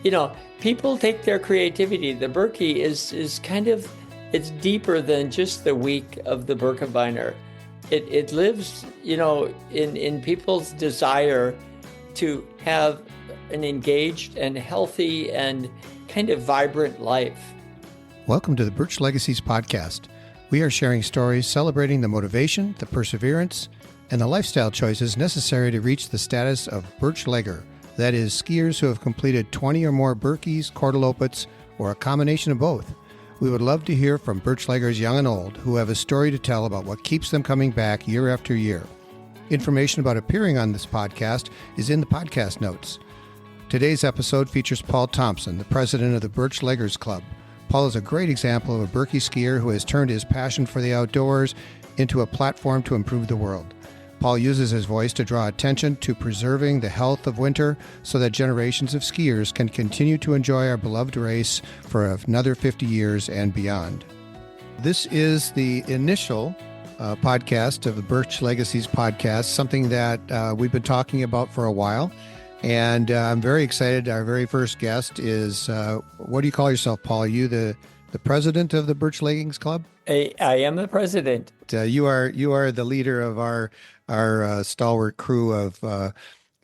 People take their creativity. The Birkie is kind of, it's deeper than just the week of the Birkebeiner. It lives, in people's desire to have an engaged and healthy and kind of vibrant life. Welcome to the Birch Legacies podcast. We are sharing stories celebrating the motivation, the perseverance, and the lifestyle choices necessary to reach the status of Birchlegger. That is, skiers who have completed 20 or more Birkies, Korteloppets, or a combination of both. We would love to hear from Birchleggers young and old who have a story to tell about what keeps them coming back year after year. Information about appearing on this podcast is in the podcast notes. Today's episode features Paul Thompson, the president of the Birchleggers Club. Paul is a great example of a Birkie skier who has turned his passion for the outdoors into a platform to improve the world. Paul uses his voice to draw attention to preserving the health of winter so that generations of skiers can continue to enjoy our beloved race for another 50 years and beyond. This is the initial podcast of the Birch Legacies podcast, something that we've been talking about for a while. And I'm very excited. Our very first guest is, what do you call yourself, Paul? Are you the president of the Birchleggings Club? I am the president. You are the leader of our stalwart crew of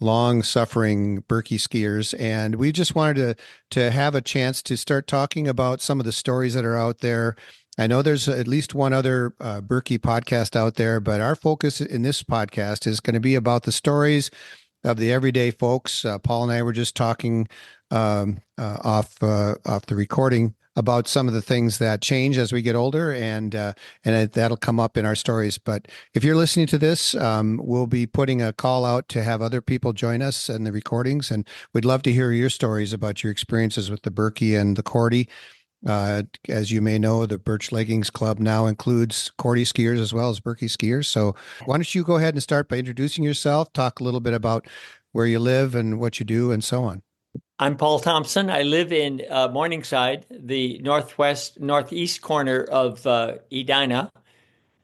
long-suffering Birkie skiers, and we just wanted to have a chance to start talking about some of the stories that are out there. I know there's at least one other Birkie podcast out there, but our focus in this podcast is going to be about the stories of the everyday folks. Paul and I were just talking off the recording about some of the things that change as we get older, and that'll come up in our stories. But if you're listening to this, we'll be putting a call out to have other people join us in the recordings, and we'd love to hear your stories about your experiences with the Birkie and the Korte. As you may know, the Birchleggings Club now includes Korte skiers as well as Birkie skiers. So why don't you go ahead and start by introducing yourself, talk a little bit about where you live and what you do and so on. I'm Paul Thompson. I live in Morningside, the northeast corner of Edina.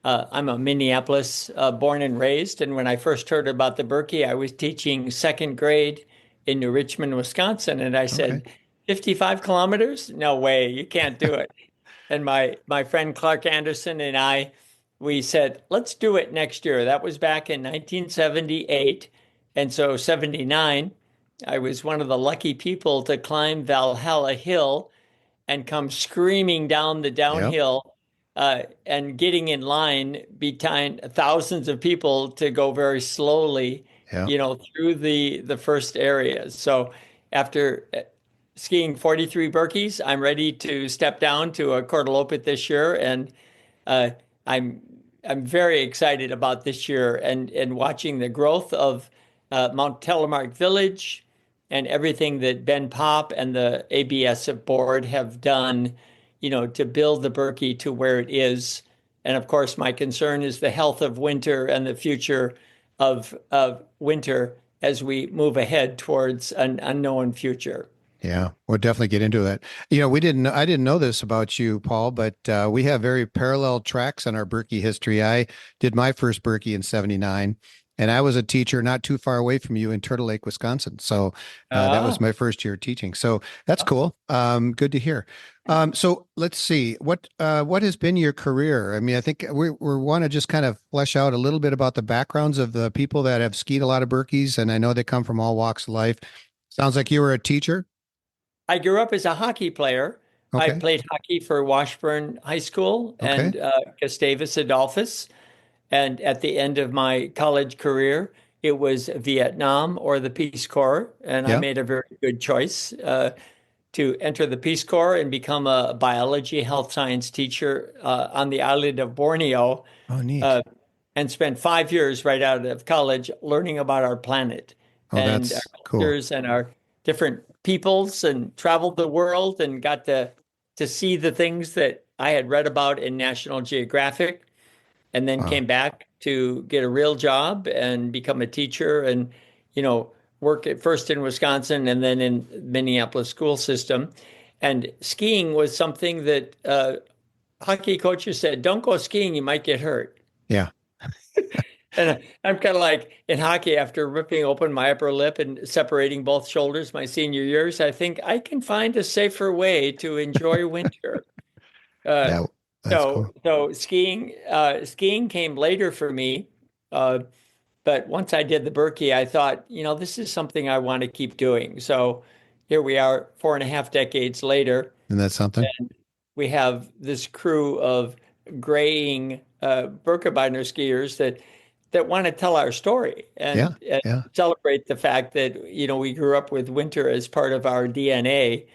I'm a Minneapolis born and raised. And when I first heard about the Birkie, I was teaching second grade in New Richmond, Wisconsin. And I said, Okay. 55 kilometers? No way, you can't do it. And my friend Clark Anderson and we said, let's do it next year. That was back in 1978. And so 79. I was one of the lucky people to climb Valhalla Hill and come screaming down the downhill and getting in line behind thousands of people to go very slowly, through the first areas. So after skiing 43 Birkies, I'm ready to step down to a Korteloppet this year, and I'm very excited about this year and watching the growth of Mount Telemark Village and everything that Ben Popp and the ABS board have done, to build the Birkie to where it is. And of course, my concern is the health of winter and the future of winter as we move ahead towards an unknown future. Yeah, we'll definitely get into that. I didn't know this about you, Paul, but we have very parallel tracks on our Birkie history. I did my first Birkie in 79. And I was a teacher not too far away from you in Turtle Lake, Wisconsin. So that was my first year teaching. So that's cool. Good to hear. So let's see. What has been your career? I mean, I think we want to just kind of flesh out a little bit about the backgrounds of the people that have skied a lot of Birkies. And I know they come from all walks of life. Sounds like you were a teacher. I grew up as a hockey player. Okay. I played hockey for Washburn High School and Gustavus Adolphus. And at the end of my college career, it was Vietnam or the Peace Corps. And I made a very good choice to enter the Peace Corps and become a biology health science teacher on the island of Borneo. Oh, neat. And spent 5 years right out of college learning about our planet and that's our cool. cultures and our different peoples, and traveled the world and got to see the things that I had read about in National Geographic. And then came back to get a real job and become a teacher and, work at first in Wisconsin and then in Minneapolis school system. And skiing was something that hockey coaches said, don't go skiing, you might get hurt. Yeah. And I'm kind of like in hockey after ripping open my upper lip and separating both shoulders my senior years. I think I can find a safer way to enjoy winter. Uh, Yeah, that's so cool. so skiing came later for me. Uh, but once I did the Birkie, I thought, this is something I want to keep doing. So here we are, 4.5 decades later. Isn't that something? We have this crew of graying Birkebeiner skiers that want to tell our story Yeah, and yeah. celebrate the fact that we grew up with winter as part of our DNA,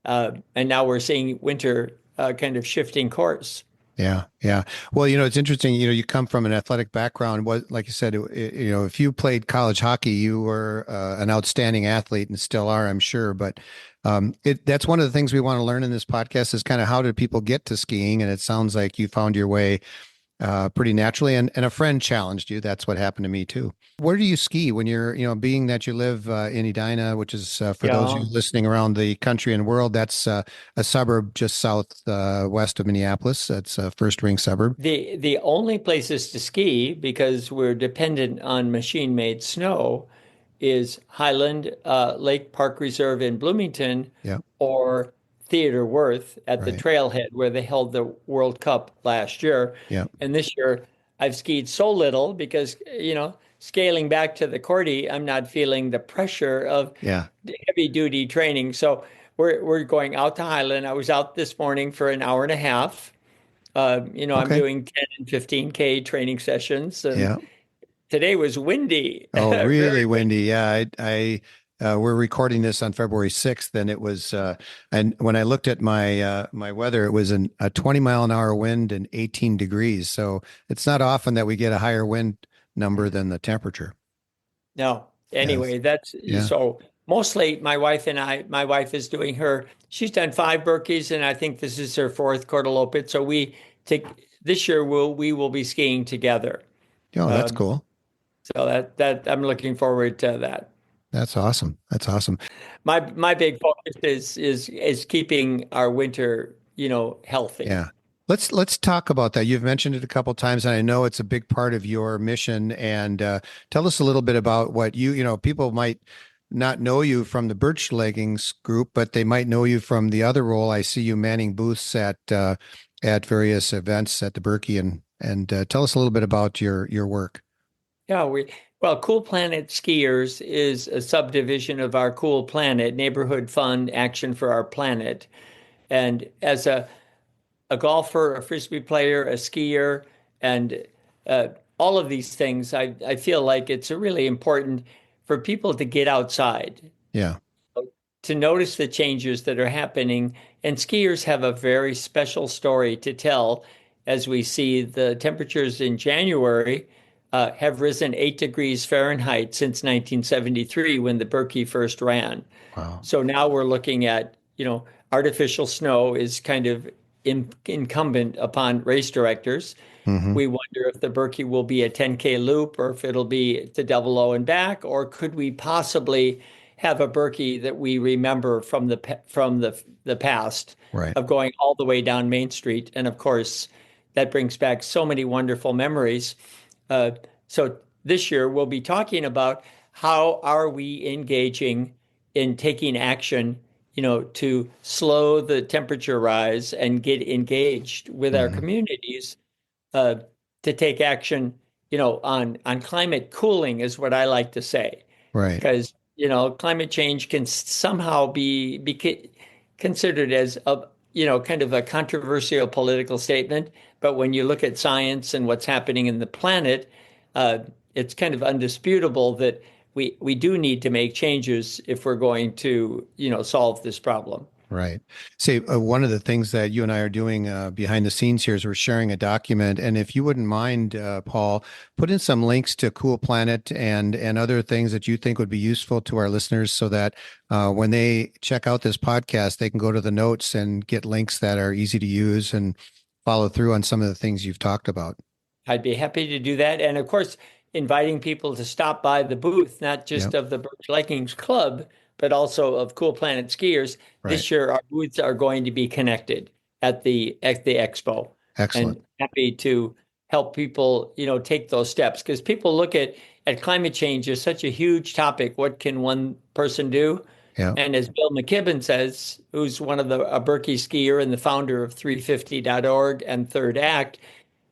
and now we're seeing winter kind of shifting course. Yeah, yeah. Well, it's interesting. You come from an athletic background. What, like you said, if you played college hockey, you were an outstanding athlete and still are, I'm sure. But that's one of the things we want to learn in this podcast is kind of how did people get to skiing? And it sounds like you found your way pretty naturally, and a friend challenged you. That's what happened to me too. Where do you ski when you're, being that you live in Edina, which is for those of you Yeah. listening around the country and world, that's a suburb just south west of Minneapolis. That's a first ring suburb. The only places to ski because we're dependent on machine-made snow is Highland Lake Park Reserve in Bloomington Yeah, or Theodore Worth at the right. trailhead where they held the World Cup last year. Yeah, And this year I've skied so little because, scaling back to the Cordy, I'm not feeling the pressure of yeah. heavy duty training. So we're going out to Highland. I was out this morning for an hour and a half. I'm Okay. doing 10 and 15K training sessions, and Yeah. today was windy. Oh, Very really windy. windy. Yeah, we're recording this on February 6th, and it was, and when I looked at my weather, it was a 20 mile an hour wind and 18 degrees. So it's not often that we get a higher wind number than the temperature. No, Yes. anyway, that's Yeah. so mostly my wife is doing she's done 5 Birkies, and I think this is her fourth Korteloppet. So take this year we will be skiing together. Oh, that's Um, cool. so that I'm looking forward to that. That's awesome. That's awesome. My big focus is keeping our winter, healthy. Yeah. Let's talk about that. You've mentioned it a couple times, and I know it's a big part of your mission. And tell us a little bit about what people might not know you from the Birchleggings group, but they might know you from the other role. I see you manning booths at various events at the Birkie, and tell us a little bit about your work. Yeah, well, Cool Planet Skiers is a subdivision of our Cool Planet Neighborhood Fund Action for Our Planet. And as a golfer, a frisbee player, a skier, and uh, all of these things, I feel like it's really important for people to get outside, Yeah. to notice the changes that are happening. And skiers have a very special story to tell as we see the temperatures in January have risen 8 degrees Fahrenheit since 1973 when the Birkie first ran. Wow. So now we're looking at, artificial snow is kind of incumbent upon race directors. Hmm. We wonder if the Birkie will be a 10K loop or if it'll be to double O and back, or could we possibly have a Birkie that we remember from the past Right. of going all the way down Main Street. And of course, that brings back so many wonderful memories. Uh, so this year we'll be talking about how are we engaging in taking action, to slow the temperature rise and get engaged with our Hmm. communities uh, to take action, on climate cooling is what I like to say, Right. because climate change can somehow be considered as kind of a controversial political statement, but when you look at science and what's happening in the planet, uh, it's kind of undisputable that we do need to make changes if we're going to solve this problem. Right. Say, one of the things that you and I are doing behind the scenes here is we're sharing a document. And if you wouldn't mind, Paul, put in some links to Cool Planet and other things that you think would be useful to our listeners so that when they check out this podcast, they can go to the notes and get links that are easy to use and follow through on some of the things you've talked about. I'd be happy to do that. And of course, inviting people to stop by the booth, not just Yep. of the Birchleggings Club, but also of Cool Planet Skiers. Right. This year, our booths are going to be connected at the expo, Excellent. and happy to help people, take those steps. Because people look at climate change as such a huge topic. What can one person do? Yeah. And as Bill McKibben says, who's one of a Birkie skier and the founder of 350.org and Third Act,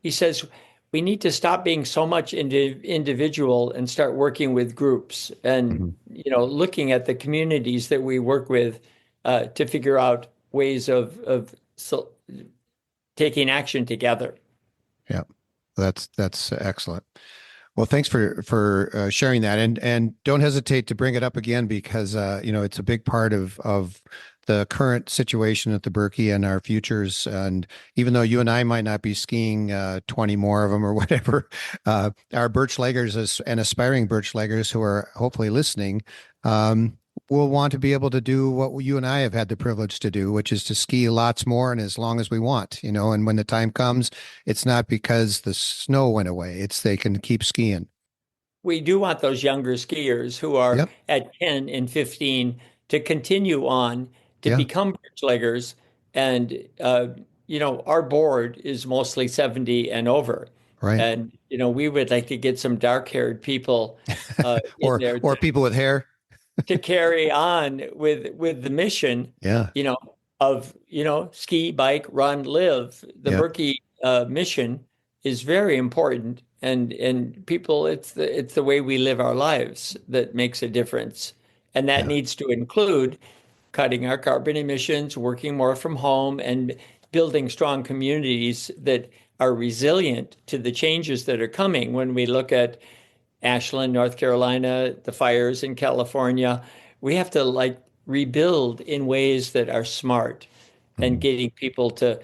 he says we need to stop being so much individual and start working with groups and Mhm. looking at the communities that we work with to figure out ways of taking action together. Yeah. That's excellent. Well, thanks for sharing that, and don't hesitate to bring it up again because it's a big part of the current situation at the Birkie and our futures. And even though you and I might not be skiing 20 more of them or whatever, our Birchleggers and aspiring Birchleggers who are hopefully listening will want to be able to do what you and I have had the privilege to do, which is to ski lots more and as long as we want, and when the time comes, it's not because the snow went away. It's they can keep skiing. We do want those younger skiers who are Yep. at 10 and 15 to continue on to Yeah. become Birchleggers. And, our board is mostly 70 and over. Right. And, we would like to get some dark-haired people in Or there or people with hair. to carry on with the mission, Yeah. you know, of, ski, bike, run, live. The Yeah. Birkie mission is very important, and people, it's the way we live our lives that makes a difference, and that Yeah. needs to include cutting our carbon emissions, working more from home, and building strong communities that are resilient to the changes that are coming. When we look at Ashland, North Carolina, the fires in California, we have to rebuild in ways that are smart and Mhm. getting people to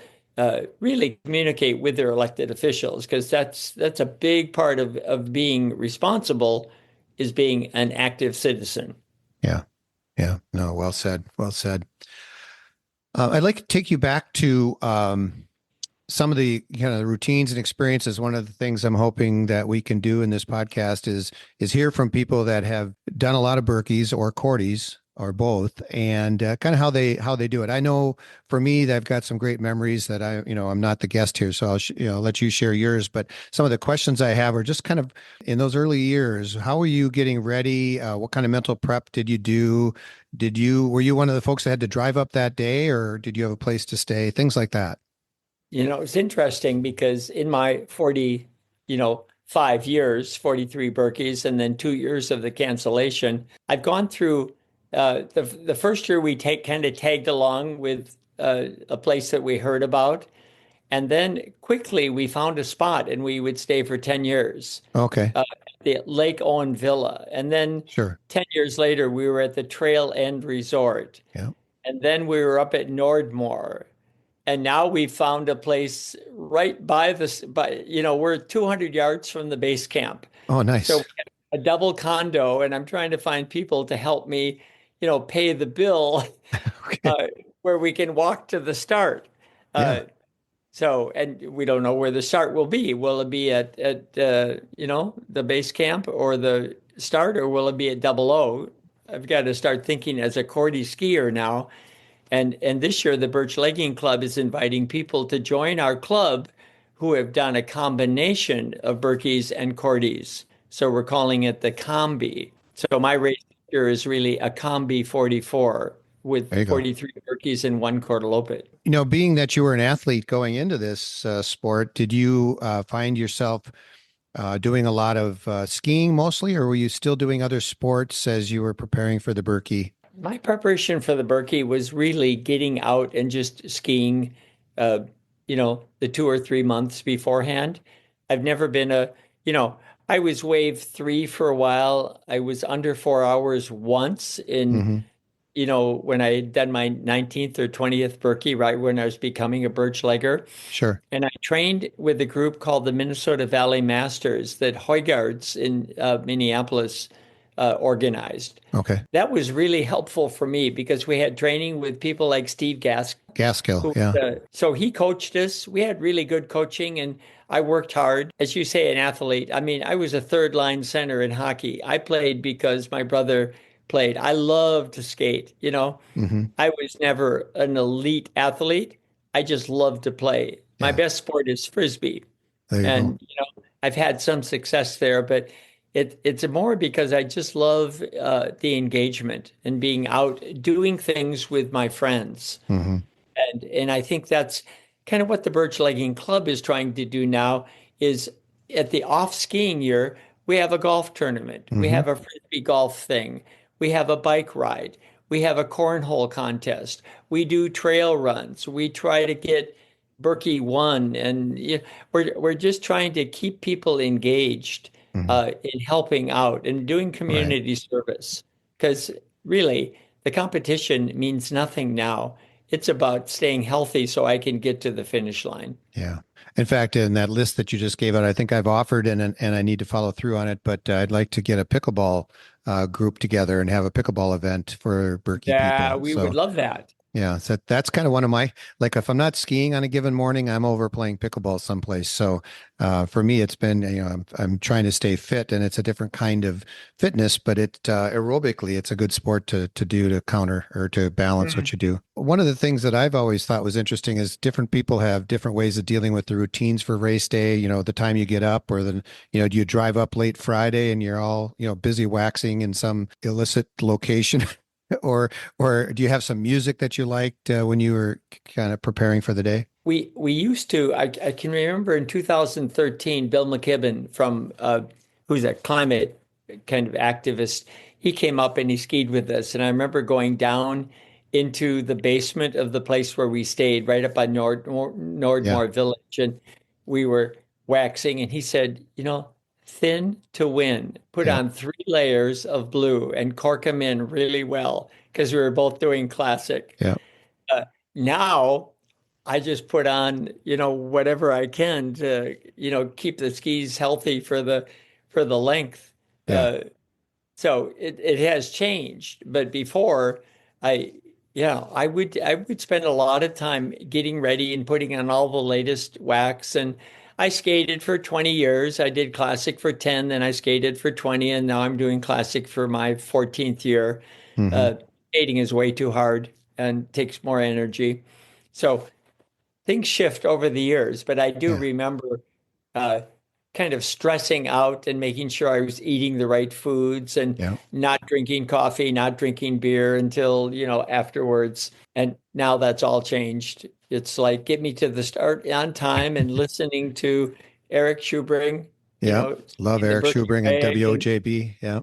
really communicate with their elected officials because that's a big part of being responsible is being an active citizen. Yeah. Yeah. No, well said. Well said. I'd like to take you back to some of the routines and experiences. One of the things I'm hoping that we can do in this podcast is hear from people that have done a lot of Birkies or Corties or both, and kind of how they do it. I know for me, that I've got some great memories that I'm not the guest here, so I'll let you share yours. But some of the questions I have are just kind of in those early years. How were you getting ready? What kind of mental prep did you do? Were you one of the folks that had to drive up that day, or did you have a place to stay? Things like that. It's interesting because in my 5 years, 43 Birkies, and then 2 years of the cancellation, I've gone through the first year we kind of tagged along with a place that we heard about. And then quickly we found a spot and we would stay for 10 years, Okay. the Lake Owen Villa. And then Sure. 10 years later, we were at the Trail End Resort. Yeah. And then we were up at Nordmore. And now we found a place right by this, we're 200 yards from the base camp. Oh, So we nice. have a double condo, and I'm trying to find people to help me, pay the bill Okay. uh, where we can walk to the start. Yeah. Uh, and we don't know where the start will be. Will it be at the base camp or the start, or will it be at Double O? I've got to start thinking as a Cordy skier now. And this year, the Birchlegging Club is inviting people to join our club who have done a combination of Birkies and Cordies. So we're calling it the Combi. So my race here is really a Combi 44 There with you go. 43 Birkies and one Korteloppet. Being that you were an athlete going into this sport, did you find yourself doing a lot of skiing mostly, or were you still doing other sports as you were preparing for the Birkie? My preparation for the Birkie was really getting out and just skiing, uh, the 2 or 3 months beforehand. I've never been I was wave three for a while. I was under 4 hours once Hmm. when I had done my 19th or 20th Birkie, right when I was becoming a Birchlegger. Sure. And I trained with a group called the Minnesota Valley Masters that Hoygaards in Minneapolis organized. Okay. That was really helpful for me because we had training with people like Steve Gask, Gaskill. who Yeah. so he coached us. We had really good coaching, and I worked hard. As you say, an athlete. I mean, I was a third line center in hockey. I played because my brother played. I loved to skate. Hmm. I was never an elite athlete. I just loved to play. My Yeah. best sport is frisbee. There you go. And I've had some success there, but it's more because I just love the engagement and being out doing things with my friends. Hmm. And I think that's kind of what the Birchlegging Club is trying to do now is at the off skiing year, we have a golf tournament. We Hmm. have a frisbee golf thing. We have a bike ride. We have a cornhole contest. We do trail runs. We try to get Birkie one, and we're just trying to keep people engaged Hmm. in helping out and doing Right. community service. Because really, the competition means nothing now. It's about staying healthy so I can get to the finish line. Yeah. In fact, in that list that you just gave out, I think I've offered and I need to follow through on it, but I'd like to get a pickleball group together and have a pickleball event for Birkie Yeah, people. we would So love that. yeah, so that's kind of one of my like if I'm not skiing on a given morning, I'm over playing pickleball someplace. So for me, it's been I'm trying to stay fit, and it's a different kind of fitness, but it aerobically, it's a good sport to do to counter or to balance what Mhm. you do. One of the things that I've always thought was interesting is different people have different ways of dealing with the routines for race day. The time you get up, or do you drive up late Friday and you're all busy waxing in some illicit location. Or do you have some music that you liked when you were kind of preparing for the day? We used to. I can remember in 2013, Bill McKibben from who's a climate kind of activist. He came up and he skied with us, and I remember going down into the basement of the place where we stayed, right up on Yeah, Nordmore Village, and we were waxing. And he said, thin to win. Put yeah, on 3 layers of blue and cork them in really well because we were both doing classic. yeah, Uh, Now I just put on, whatever I can to, keep the skis healthy for the length. yeah, So it has changed. But before I I would spend a lot of time getting ready and putting on all the latest wax. And I skated for 20 years. I did classic for 10, then I skated for 20, and now I'm doing classic for my 14th year. hmm, Uh, Skating is way too hard and takes more energy. So things shift over the years, but I do yeah, remember uh, kind of stressing out and making sure I was eating the right foods and yeah. not drinking coffee, not drinking beer until, afterwards. And now that's all changed. It's like get me to the start on time and listening to Eric Schubring, Yeah. Love the Eric Birkie Schubring and Rag, and WOJB. Yeah.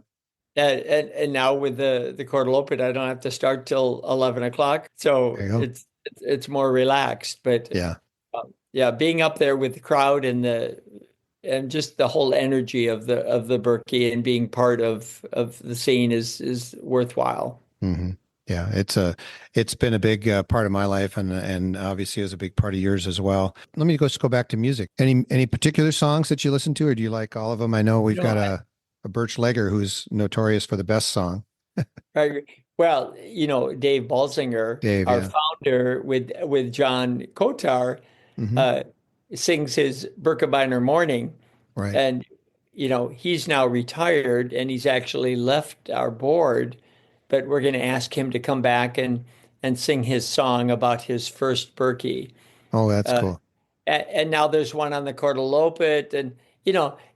and now with the Korteloppet, I don't have to start till 11 o'clock, There so you go. it's more relaxed. But Yeah. yeah, being up there with the crowd and just the whole energy of the Birkie and being part of the scene is worthwhile. Hmm. Yeah. It's been a big part of my life, and obviously is a big part of yours as well. Let me just go back to music. Any particular songs that you listen to, or do you like all of them? I know we've got I, a Birchlegger who's notorious for the best song. I, well, Dave Balsinger, Dave. our Yeah. founder with John Kotar, Hmm. uh, sings his Birkebeiner Morning. Right. And, he's now retired and he's actually left our board, but we're going to ask him to come back and sing his song about his first Birkie. Oh, that's Uh, cool. and now there's one on the Korteloppet, and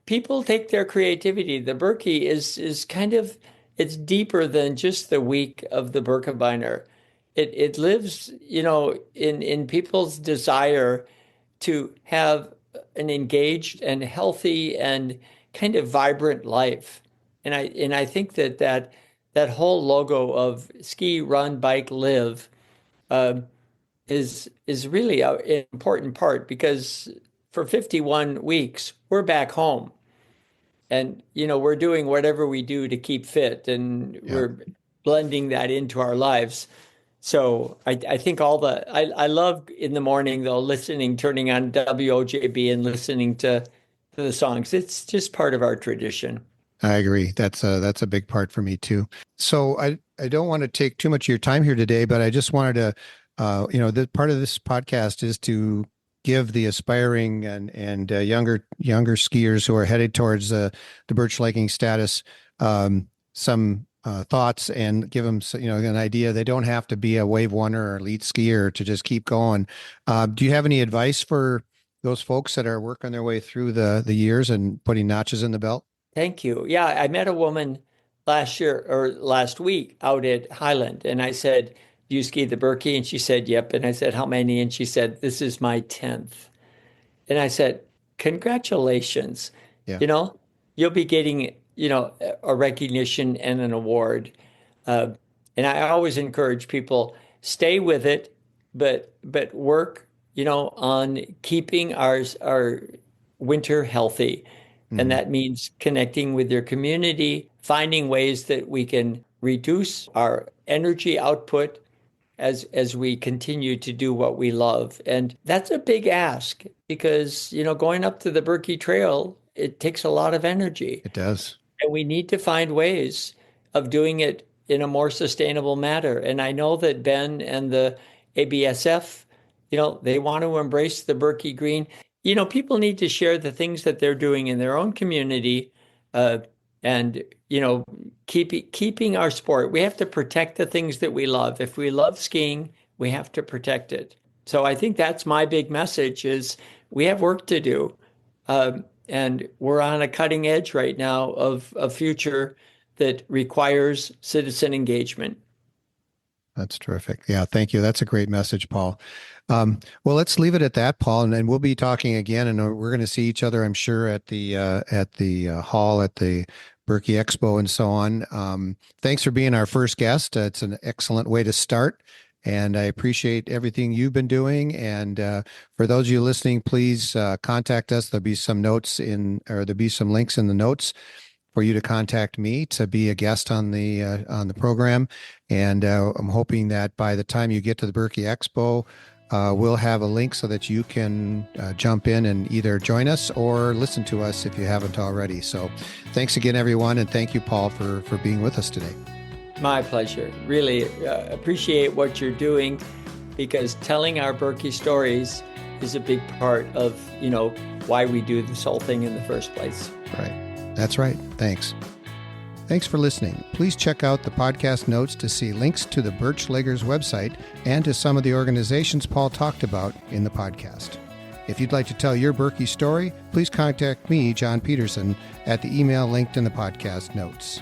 people take their creativity. The Birkie is kind of it's deeper than just the week of the Birkebeiner. It lives, in people's desire to have an engaged and healthy and kind of vibrant life. And I think that whole logo of ski, run, bike, live um, is really an important part because for 51 weeks we're back home and we're doing whatever we do to keep fit and Yeah. we're blending that into our lives. So I think I love in the morning though listening, turning on WOJB and listening to the songs. It's just part of our tradition. I agree. That's a big part for me too. So I don't want to take too much of your time here today, but I just wanted to, the part of this podcast is to give the aspiring and younger skiers who are headed towards the Birchlegging status some thoughts and give them an idea. They don't have to be a wave one or elite skier to just keep going. Do you have any advice for those folks that are working their way through the years and putting notches in the belt? Thank you. Yeah, I met a woman last week out at Highland, and I said, "Do you ski the Birkie?" And she said, "Yep." And I said, "How many?" And she said, "This is my 10th." And I said, "Congratulations. Yeah, You know, you'll be getting, a recognition and an award." Uh, and I always encourage people, stay with it, but work, on keeping our winter healthy. And hmm that means connecting with your community, finding ways that we can reduce our energy output as we continue to do what we love. And that's a big ask because, going up to the Birkie Trail, it takes a lot of energy. it does. And we need to find ways of doing it in a more sustainable manner. And I know that Ben and the ABSF, they want to embrace the Birkie Green. People need to share the things that they're doing in their own community, uh, and keeping our sport. We have to protect the things that we love. If we love skiing, we have to protect it. So I think that's my big message: is we have work to do. And we're on a cutting edge right now of a future that requires citizen engagement. That's terrific. Yeah, thank you. That's a great message, Paul. Well, let's leave it at that, Paul, and then we'll be talking again, and we're going to see each other, I'm sure, at the hall at the Birkie Expo and so on. Thanks for being our first guest. It's an excellent way to start, and I appreciate everything you've been doing. And for those of you listening, please contact us. There'll be some notes or there'll be some links in the notes for you to contact me to be a guest on the program. And I'm hoping that by the time you get to the Birkie Expo, we'll have a link so that you can jump in and either join us or listen to us if you haven't already. So thanks again, everyone. And thank you, Paul, for being with us today. My pleasure. Really appreciate what you're doing, because telling our Birkie stories is a big part of, why we do this whole thing in the first place. Right. That's right. Thanks. Thanks for listening. Please check out the podcast notes to see links to the Birchleggers website and to some of the organizations Paul talked about in the podcast. If you'd like to tell your Birkie story, please contact me, John Peterson, at the email linked in the podcast notes.